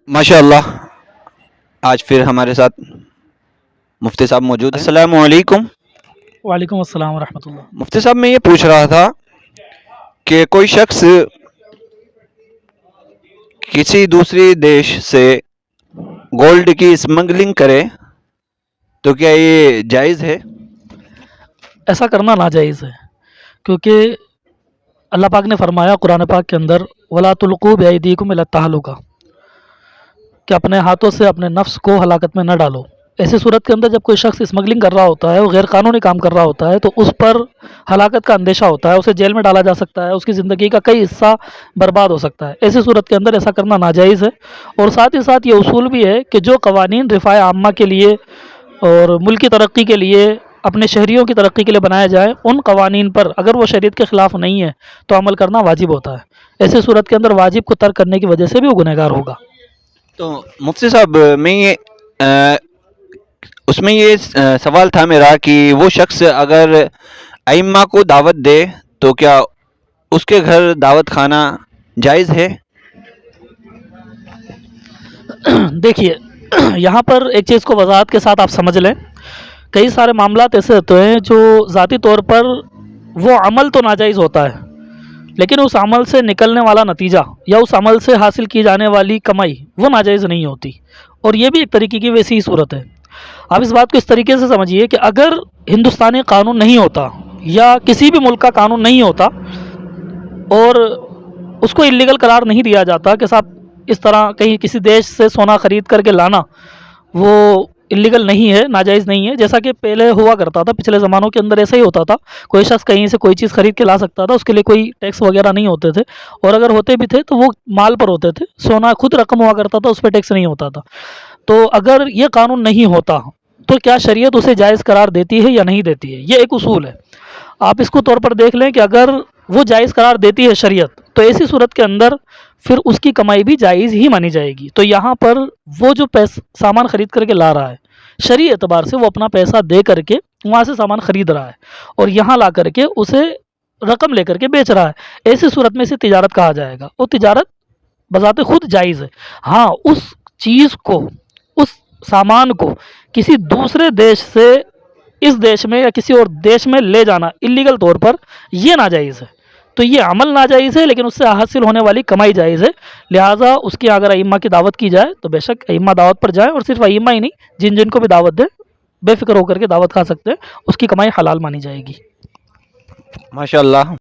माशाअल्लाह आज फिर हमारे साथ मुफ्ती साहब मौजूद हैं। अस्सलाम वालेकुम। वालेकुम अस्सलाम वरहमतुल्लाह। मुफ्ती साहब मैं ये पूछ रहा था कि कोई शख्स किसी दूसरी देश से गोल्ड की स्मगलिंग करे तो क्या ये जायज़ है? ऐसा करना नाजायज़ है, क्योंकि अल्लाह पाक ने फरमाया कुरान पाक के अंदर, वला तुल्कू बिअयदीकुम इला तहलुका, कि अपने हाथों से अपने नफ्स को हलाकत में न डालो। ऐसी सूरत के अंदर जब कोई शख्स स्मगलिंग कर रहा होता है, वो गैर कानूनी काम कर रहा होता है, तो उस पर हलाकत का अंदेशा होता है, उसे जेल में डाला जा सकता है, उसकी ज़िंदगी का कई हिस्सा बर्बाद हो सकता है। ऐसी सूरत के अंदर ऐसा करना नाजायज़ है। और साथ ही साथ ये उसूल भी है कि जो कवानीन रिफ़ाए आम्मा के लिए और मुल्क की तरक्की के लिए, अपने शहरियों की तरक्की के लिए बनाया जाए, उन कवानीन पर अगर वो शरीयत के ख़िलाफ़ नहीं है तो अमल करना वाजिब होता है। ऐसी सूरत के अंदर वाजिब को तर्क करने की वजह से भी वो गुनहगार होगा। तो मुफ्ती साहब मैं ये उसमें ये सवाल था मेरा कि वो शख्स अगर अइम्मा को दावत दे तो क्या उसके घर दावत खाना जायज़ है? देखिए, यहाँ पर एक चीज़ को वजाहत के साथ आप समझ लें। कई सारे मामलात ऐसे होते हैं जो ज़ाती तौर पर वो अमल तो नाजायज़ होता है, लेकिन उस अमल से निकलने वाला नतीजा या उस अमल से हासिल की जाने वाली कमाई वो नाजायज़ नहीं होती। और ये भी एक तरीके की वैसी ही सूरत है। आप इस बात को इस तरीके से समझिए कि अगर हिंदुस्तानी कानून नहीं होता या किसी भी मुल्क का कानून नहीं होता और उसको इल्लीगल करार नहीं दिया जाता कि साहब इस तरह कहीं किसी देश से सोना ख़रीद करके लाना वो इल्लीगल नहीं है, नाजायज़ नहीं है, जैसा कि पहले हुआ करता था, पिछले ज़मानों के अंदर ऐसा ही होता था। कोई शख्स कहीं से कोई चीज़ ख़रीद के ला सकता था, उसके लिए कोई टैक्स वगैरह नहीं होते थे, और अगर होते भी थे तो वो माल पर होते थे। सोना खुद रकम हुआ करता था, उस पर टैक्स नहीं होता था। तो अगर ये कानून नहीं होता तो क्या शरीयत उसे जायज़ करार देती है या नहीं देती है, ये एक उसूल है। आप इसको तौर पर देख लें कि अगर वो जायज़ करार देती है शरीयत, तो ऐसी सूरत के अंदर फिर उसकी कमाई भी जायज़ ही मानी जाएगी। तो यहाँ पर वो जो सामान ख़रीद करके ला रहा है, शरई एतबार से वो अपना पैसा दे करके वहाँ से सामान ख़रीद रहा है और यहाँ ला करके उसे रकम लेकर के बेच रहा है। ऐसी सूरत में इसे तिजारत कहा जाएगा, और तिजारत बज़ाते खुद जायज़ है। हाँ, उस चीज़ को, उस सामान को किसी दूसरे देश से इस देश में या किसी और देश में ले जाना इल्लीगल तौर पर, ये नाजायज़ है। तो ये अमल नाजायज़ है, लेकिन उससे हासिल होने वाली कमाई जायज़ है। लिहाजा उसकी अगर अइम्मा की दावत की जाए तो बेशक अइम्मा दावत पर जाए, और सिर्फ अइम्मा ही नहीं, जिन जिन को भी दावत दे बेफ़िक्र होकर के दावत खा सकते हैं, उसकी कमाई हलाल मानी जाएगी। माशाअल्लाह।